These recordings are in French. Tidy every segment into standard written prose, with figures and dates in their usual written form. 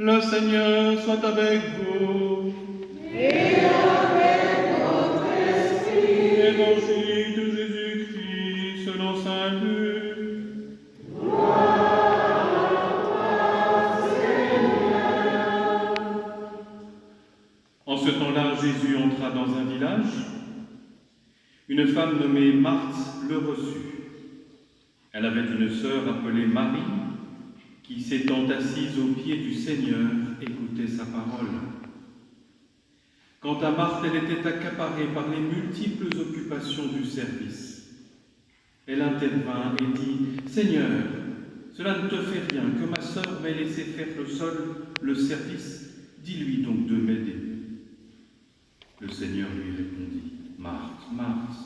Le Seigneur soit avec vous. Et avec votre esprit. Évangile de Jésus-Christ selon saint Luc. En ce temps-là, Jésus entra dans un village. Une femme nommée Marthe le reçut. Elle avait une sœur appelée Marie, qui s'étant assise aux pieds du Seigneur, écoutait sa parole. Quant à Marthe, elle était accaparée par les multiples occupations du service. Elle intervint et dit « Seigneur, cela ne te fait rien que ma sœur m'ait laissé faire le service, dis-lui donc de m'aider. » Le Seigneur lui répondit « Marthe, Marthe,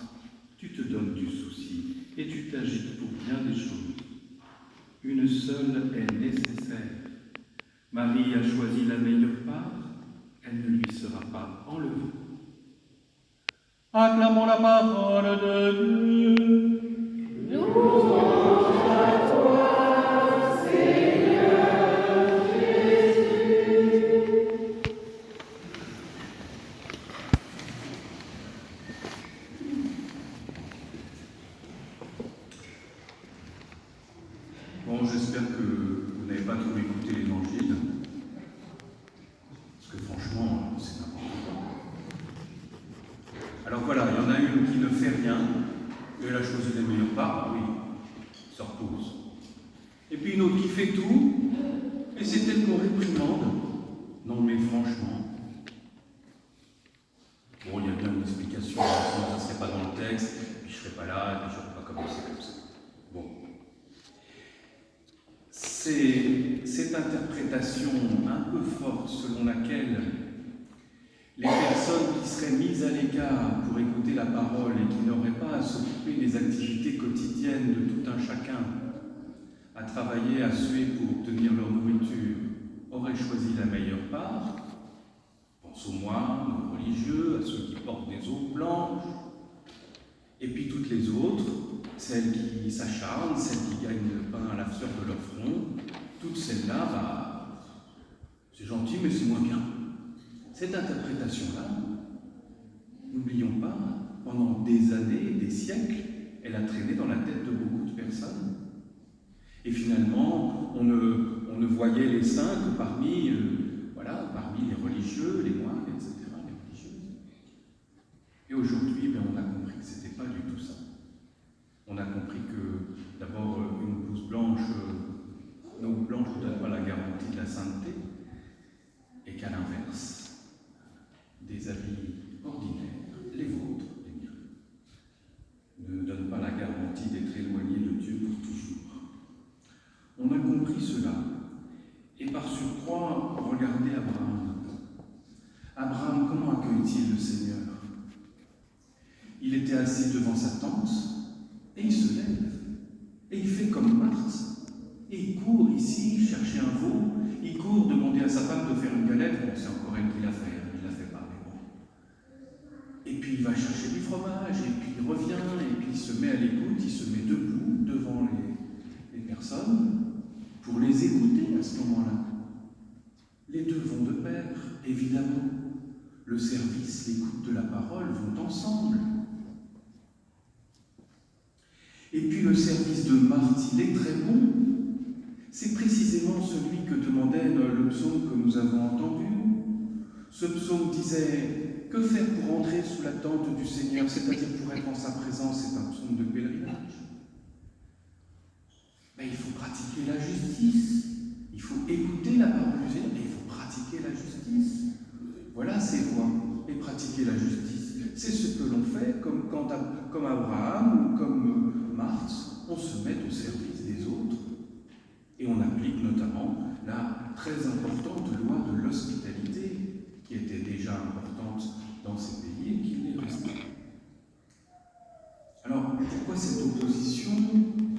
tu te donnes du souci et tu t'agites pour bien des choses. Une seule est nécessaire. Marie a choisi la meilleure part, elle ne lui sera pas enlevée. » Acclamons la parole de Dieu. Louange à toi, Seigneur Jésus. Bon, j'espère que vous n'avez pas trop écouté l'Évangile, parce que franchement, c'est n'importe quoi. Alors voilà, il y en a une qui ne fait rien, et elle a choisi les meilleures parts, oui, ça repose. Et puis une autre qui fait tout, et c'est elle qu'on réprimande. Non mais franchement, bon, il y a bien une explication, sinon ça ne serait pas dans le texte, et puis je ne serais pas là, et puis je n'aurais pas commencé comme ça. Bon. C'est cette interprétation un peu forte selon laquelle les personnes qui seraient mises à l'écart pour écouter la parole et qui n'auraient pas à s'occuper des activités quotidiennes de tout un chacun, à travailler, à suer pour obtenir leur nourriture, auraient choisi la meilleure part. Pense aux moines, aux religieux, à ceux qui portent des aubes blanches, et puis toutes les autres, celles qui s'acharnent, celles qui gagnent le pain à la sueur de leur front, toutes celles-là, c'est gentil, mais c'est moins bien. Cette interprétation-là, n'oublions pas, pendant des années et des siècles, elle a traîné dans la tête de beaucoup de personnes. Et finalement, on ne voyait les saints que parmi les religieux, les moines, etc., les religieuses. Et aujourd'hui, on a compris que ce n'était pas du tout ça. On a compris que, d'abord, une blouse blanche ne donne pas la garantie de la sainteté, et qu'à l'inverse, des habits ordinaires, les vôtres, les miens, ne donnent pas la garantie d'être éloignés de Dieu pour toujours. On a compris cela, et par surcroît, regardez Abraham. Abraham, comment accueille-t-il le Seigneur? Il était assis devant sa tente, et il se lève, et il fait comme Marthe, et il court ici chercher un veau, il court demander à sa femme de faire une galette, bon c'est encore elle qui l'a fait, il l'a fait pas, mais bon. Et puis il va chercher du fromage, et puis il revient, et puis il se met à l'écoute, il se met debout devant les personnes, pour les écouter à ce moment-là. Les deux vont de pair, évidemment. Le service, l'écoute de la parole vont ensemble. Et puis le service de Marthe, il est très bon. C'est précisément celui que demandait le psaume que nous avons entendu. Ce psaume disait « Que faire pour entrer sous la tente du Seigneur ?» C'est-à-dire pour être en sa présence, c'est un psaume de pèlerinage. Mais il faut pratiquer la justice. Il faut écouter la parole du Seigneur, mais il faut pratiquer la justice. Voilà ses voies. Et pratiquer la justice, c'est ce que l'on fait comme Abraham ou comme Marthe. On se met au service des autres. Et on applique notamment la très importante loi de l'hospitalité, qui était déjà importante dans ces pays et qui l'est restée. Alors, pourquoi cette opposition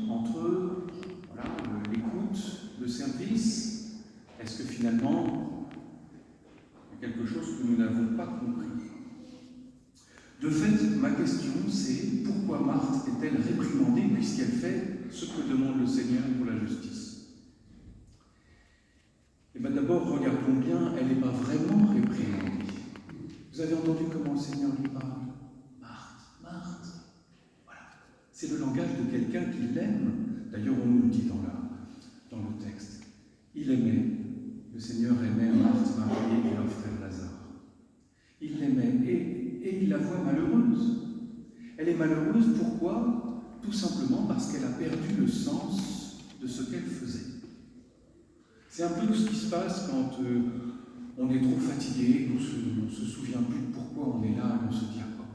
entre l'écoute, le service? Est-ce que finalement, il y a quelque chose que nous n'avons pas compris? De fait, ma question, c'est pourquoi Marthe est-elle réprimandée puisqu'elle fait ce que demande le Seigneur pour la justice? Et bien d'abord, d'abord, regardons bien, elle n'est pas vraiment réprimandée. Vous avez entendu comment le Seigneur lui parle? Marthe, Marthe. Voilà. C'est le langage de quelqu'un qui l'aime. D'ailleurs, on nous le dit dans le texte. Il aimait, le Seigneur aimait Marthe, Marie et leur frère Lazare. Il l'aimait et il la voit malheureuse. Elle est malheureuse, pourquoi? Tout simplement parce qu'elle a perdu le sens de ce qu'elle faisait. C'est un peu ce qui se passe quand on est trop fatigué, on ne se souvient plus de pourquoi on est là et on se dit à quoi.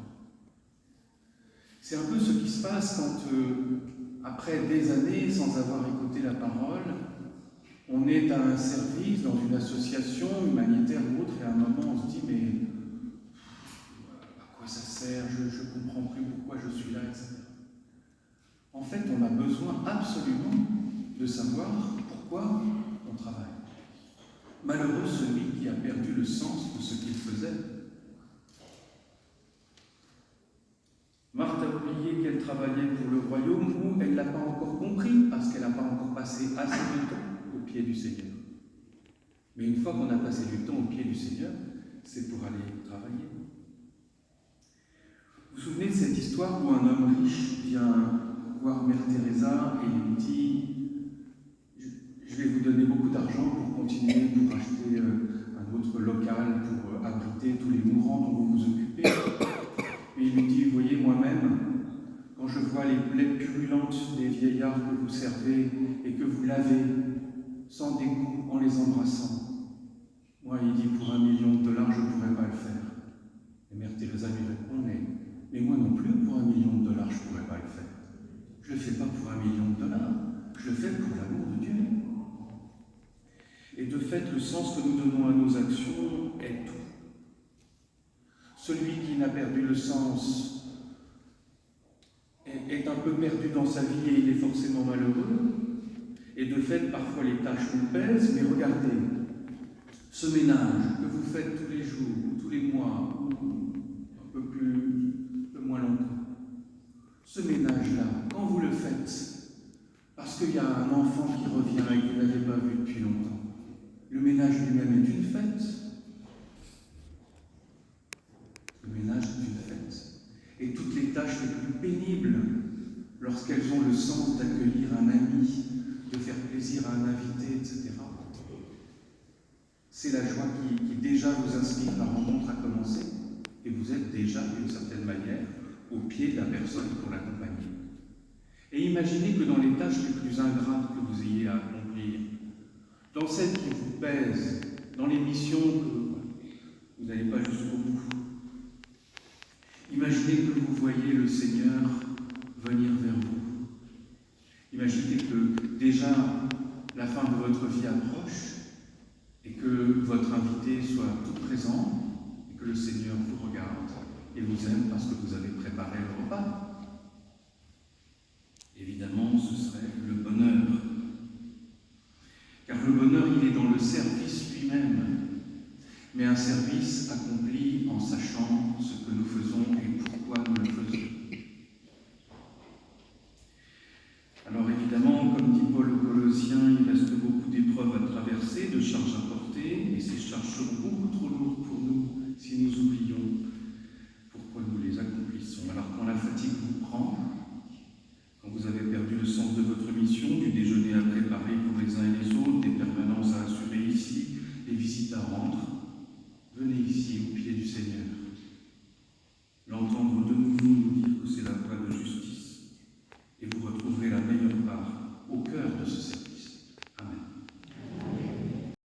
C'est un peu ce qui se passe quand, après des années sans avoir écouté la parole, on est à un service dans une association humanitaire ou autre, et à un moment on se dit mais à quoi ça sert, je ne comprends plus pourquoi je suis là, etc. En fait, on a besoin absolument de savoir pourquoi on travaille. Malheureux celui qui a perdu le sens de ce qu'il faisait. Marthe a oublié qu'elle travaillait pour le royaume, ou elle ne l'a pas encore compris parce qu'elle n'a pas encore passé assez de temps au pied du Seigneur. Mais une fois qu'on a passé du temps au pied du Seigneur, c'est pour aller travailler. Vous vous souvenez de cette histoire où un homme riche vient voir Mère Teresa et lui dit « Je vais vous donner beaucoup d'argent pour continuer, pour acheter un autre local, pour abriter tous les mourants dont vous vous occupez. » Et il lui dit « Vous voyez, moi-même, quand je vois les plaies purulentes des vieillards que vous servez et que vous lavez sans dégoût en les embrassant, moi, il dit, pour $1 million, je ne pourrais pas le faire. » Et Mère Teresa lui répond, mais moi non plus, pour $1 million, je ne pourrais pas le faire. Je ne le fais pas pour $1 million, je le fais pour l'amour de Dieu. Et de fait, le sens que nous donnons à nos actions est tout. Celui qui n'a perdu le sens est un peu perdu dans sa vie et il est forcément malheureux. Et de fait, parfois les tâches nous pèsent, mais regardez, ce ménage que vous faites tous les jours, ou tous les mois, ou un peu moins longtemps, ce ménage-là, quand vous le faites, parce qu'il y a un enfant qui revient et que vous n'avez pas vu depuis longtemps, le ménage lui-même est une fête. Le ménage est une fête. Et toutes les tâches les plus pénibles, lorsqu'elles ont le sens d'accueillir un ami, de faire plaisir à un invité, etc., c'est la joie qui déjà vous inspire. La rencontre a commencé et vous êtes déjà, d'une certaine manière, au pied de la personne pour l'accompagner. Et imaginez que dans les tâches les plus ingrates que vous ayez à accomplir, dans celles qui vous pèsent, dans les missions que vous n'allez pas jusqu'au bout, imaginez que vous voyez le Seigneur venir vers vous. Imaginez que déjà la fin de votre vie approche et que votre invité soit tout présent et que le Seigneur vous regarde et vous aime parce que vous avez préparé le repas. Évidemment, ce serait le bonheur. Car le bonheur, il est dans le service lui-même, mais un service accompli en sachant ce que nous faisons et pourquoi nous le faisons. Alors évidemment, comme dit Paul aux Colossiens, il reste beaucoup d'épreuves à traverser, de charges à porter, et ces charges seront beaucoup